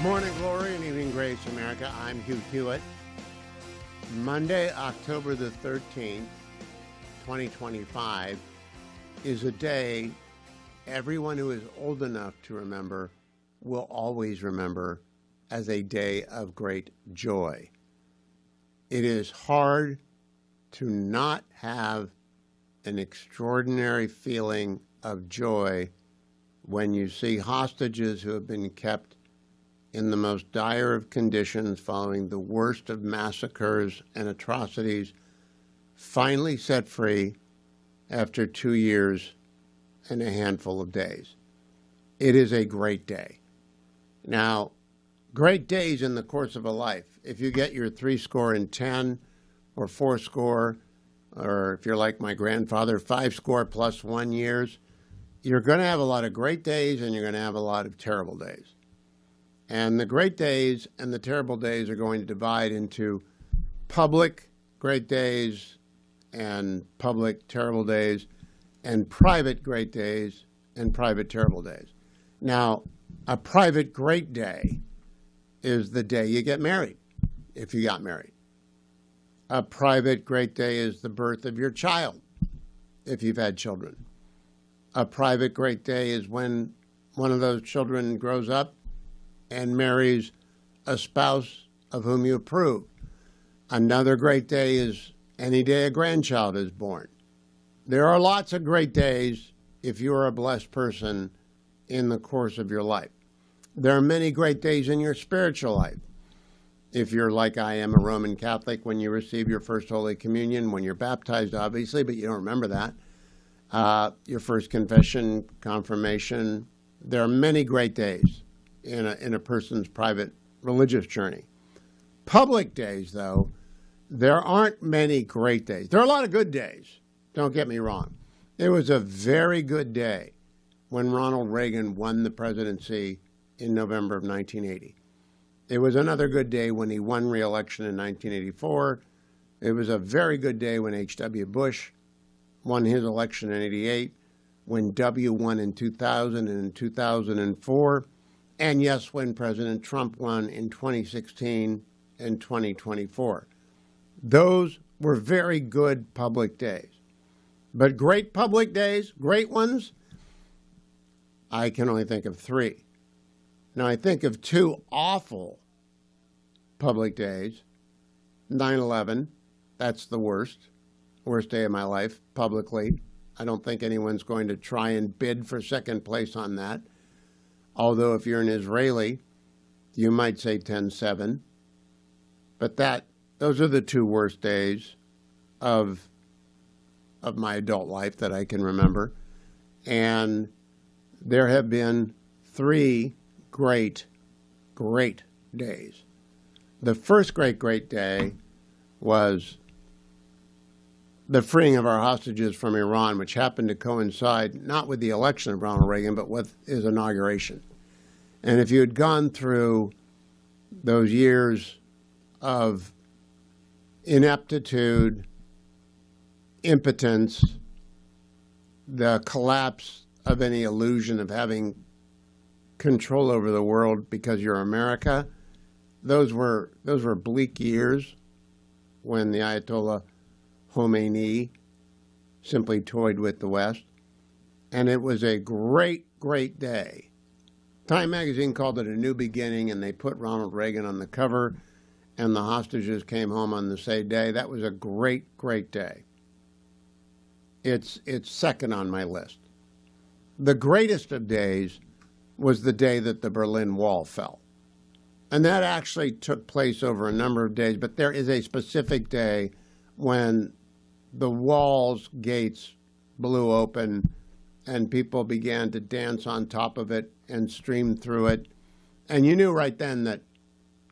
Morning glory and evening grace, America. I'm Hugh Hewitt. Monday, October the 13th, 2025, is a day everyone who is old enough to remember will always remember as a day of great joy. It is hard to not have an extraordinary feeling of joy when you see hostages who have been kept in the most dire of conditions following the worst of massacres and atrocities finally set free after 2 years and a handful of days. It is a great day. Now, great days in the course of a life. If you get your 70 or 40, or if you're like my grandfather, 50+ years, you're going to have a lot of great days and you're going to have a lot of terrible days. And the great days and the terrible days are going to divide into public great days and public terrible days and private great days and private terrible days. Now, a private great day is the day you get married, if you got married. A private great day is the birth of your child, if you've had children. A private great day is when one of those children grows up and marries a spouse of whom you approve. Another great day is any day a grandchild is born. There are lots of great days if you are a blessed person in the course of your life. There are many great days in your spiritual life. If you're like I am, a Roman Catholic, when you receive your first Holy Communion, when you're baptized, obviously, but you don't remember that. Your first confession, confirmation. There are many great days in a person's private religious journey. Public days, though, there aren't many great days. There are a lot of good days, don't get me wrong. It was a very good day when Ronald Reagan won the presidency in November of 1980. It was another good day when he won re-election in 1984. It was a very good day when H.W. Bush won his election in 88, when W won in 2000 and in 2004, and yes, when President Trump won in 2016 and 2024. Those were very good public days. But great public days, great ones, I can only think of 3. Now, I think of 2 awful public days. 9/11, that's the worst day of my life, publicly. I don't think anyone's going to try and bid for second place on that. Although if you're an Israeli, you might say 10/7. But those are the 2 worst days of my adult life that I can remember. And there have been 3 great days. The first great day was the freeing of our hostages from Iran, which happened to coincide not with the election of Ronald Reagan, but with his inauguration. And if you had gone through those years of ineptitude, impotence, the collapse of any illusion of having control over the world because you're America, those were bleak years when the Ayatollah Khomeini simply toyed with the West. And it was a great day. Time magazine called it a new beginning, and they put Ronald Reagan on the cover, and the hostages came home on the same day. That was a great day. It's second on my list. The greatest of days was the day that the Berlin Wall fell. And that actually took place over a number of days, but there is a specific day when the wall's gates blew open and people began to dance on top of it and stream through it. And you knew right then that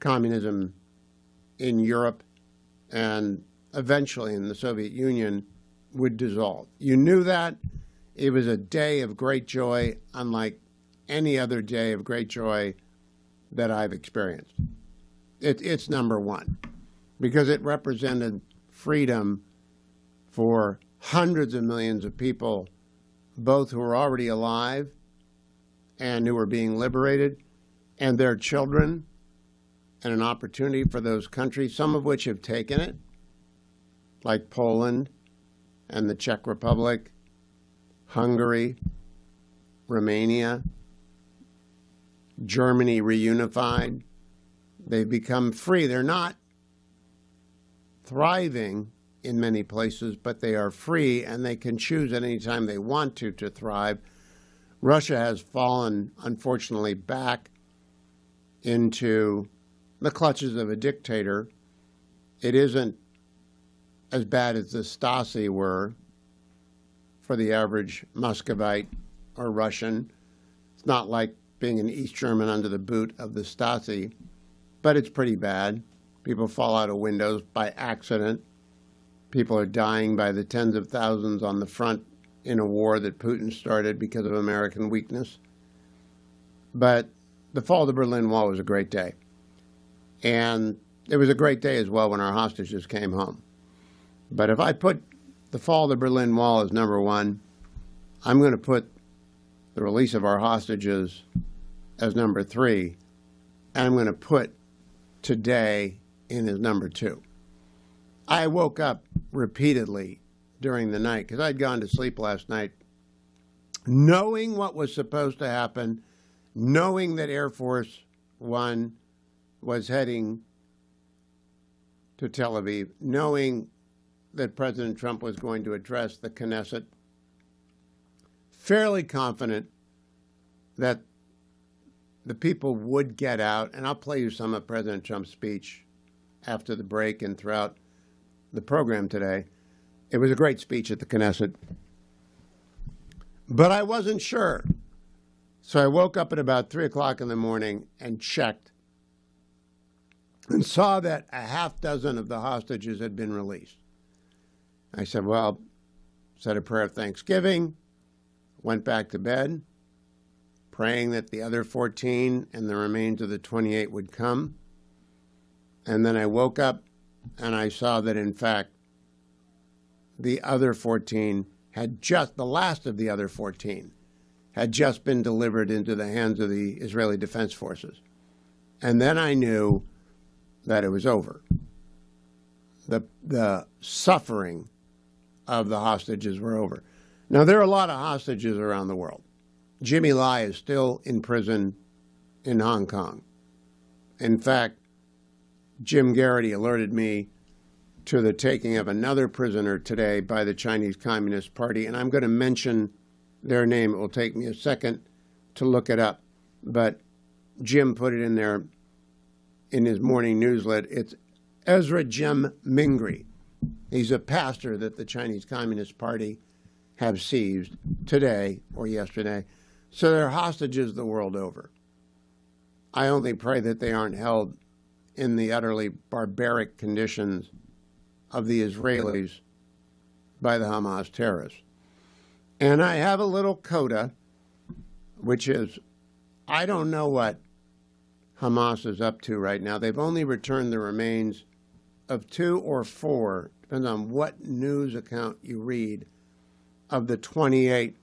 communism in Europe and eventually in the Soviet Union would dissolve. You knew that. It was a day of great joy, unlike any other day of great joy that I've experienced. It's number 1 because it represented freedom for hundreds of millions of people, both who were already alive and who were being liberated, and their children, and an opportunity for those countries, some of which have taken it, like Poland and the Czech Republic, Hungary, Romania, Germany reunified. They've become free. They're not thriving in many places, but they are free, and they can choose at any time they want to thrive. Russia has fallen, unfortunately, back into the clutches of a dictator. It isn't as bad as the Stasi were for the average Muscovite or Russian. It's not like being an East German under the boot of the Stasi, but it's pretty bad. People fall out of windows by accident. People are dying by the tens of thousands on the front in a war that Putin started because of American weakness. But the fall of the Berlin Wall was a great day. And it was a great day as well when our hostages came home. But if I put the fall of the Berlin Wall as number one, I'm going to put the release of our hostages as number three, and I'm going to put today in as number two. I woke up repeatedly during the night because I'd gone to sleep last night knowing what was supposed to happen, knowing that Air Force One was heading to Tel Aviv, knowing that President Trump was going to address the Knesset, fairly confident that the people would get out. And I'll play you some of President Trump's speech after the break and throughout the program today. It was a great speech at the Knesset. But I wasn't sure. So I woke up at about 3 o'clock in the morning and checked and saw that a half dozen of the hostages had been released. I said, well, said a prayer of thanksgiving, went back to bed, praying that the other 14 and the remains of the 28 would come. And then I woke up and I saw that, in fact, the other 14 had just, the last of the other 14, had just been delivered into the hands of the Israeli Defense Forces. And then I knew that it was over. The suffering of the hostages were over. Now, there are a lot of hostages around the world. Jimmy Lai is still in prison in Hong Kong. In fact, Jim Garrity alerted me to the taking of another prisoner today by the Chinese Communist Party, and I'm going to mention their name. It will take me a second to look it up, but Jim put it in there in his morning newsletter. It's Ezra Jim Mingri. He's a pastor that the Chinese Communist Party have seized today or yesterday. So they're hostages the world over. I only pray that they aren't held in the utterly barbaric conditions of the Israelis by the Hamas terrorists. And I have a little coda, which is, I don't know what Hamas is up to right now. They've only returned the remains of 2 or 4, depends on what news account you read, of the 28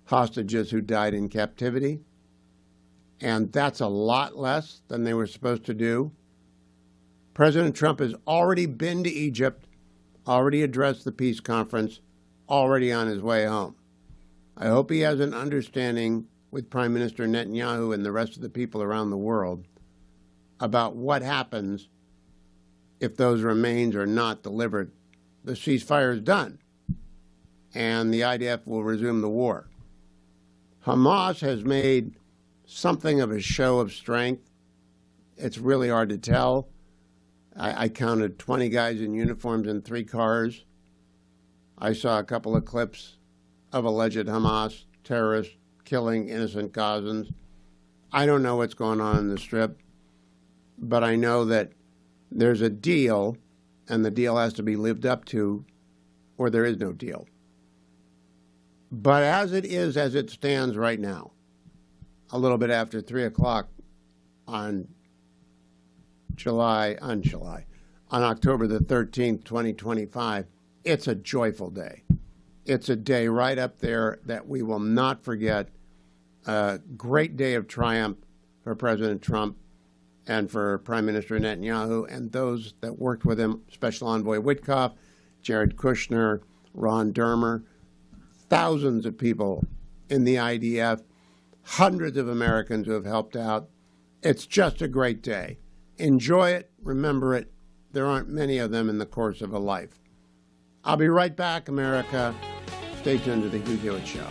hostages who died in captivity. And that's a lot less than they were supposed to do. President Trump has already been to Egypt, already addressed the peace conference, already on his way home. I hope he has an understanding with Prime Minister Netanyahu and the rest of the people around the world about what happens if those remains are not delivered. The ceasefire is done, and the IDF will resume the war. Hamas has made something of a show of strength. It's really hard to tell. I counted 20 guys in uniforms in 3 cars. I saw a couple of clips of alleged Hamas terrorists killing innocent Gazans. I don't know what's going on in the Strip, but I know that there's a deal, and the deal has to be lived up to, or there is no deal. But as it stands right now, a little bit after 3 o'clock on October the 13th, 2025, it's a joyful day. It's a day right up there that we will not forget. A great day of triumph for President Trump and for Prime Minister Netanyahu and those that worked with him, Special Envoy Witkoff, Jared Kushner, Ron Dermer, thousands of people in the IDF, hundreds of Americans who have helped out. It's just a great day. Enjoy it. Remember it. There aren't many of them in the course of a life. I'll be right back, America. Stay tuned to the Hugh Hewitt Show.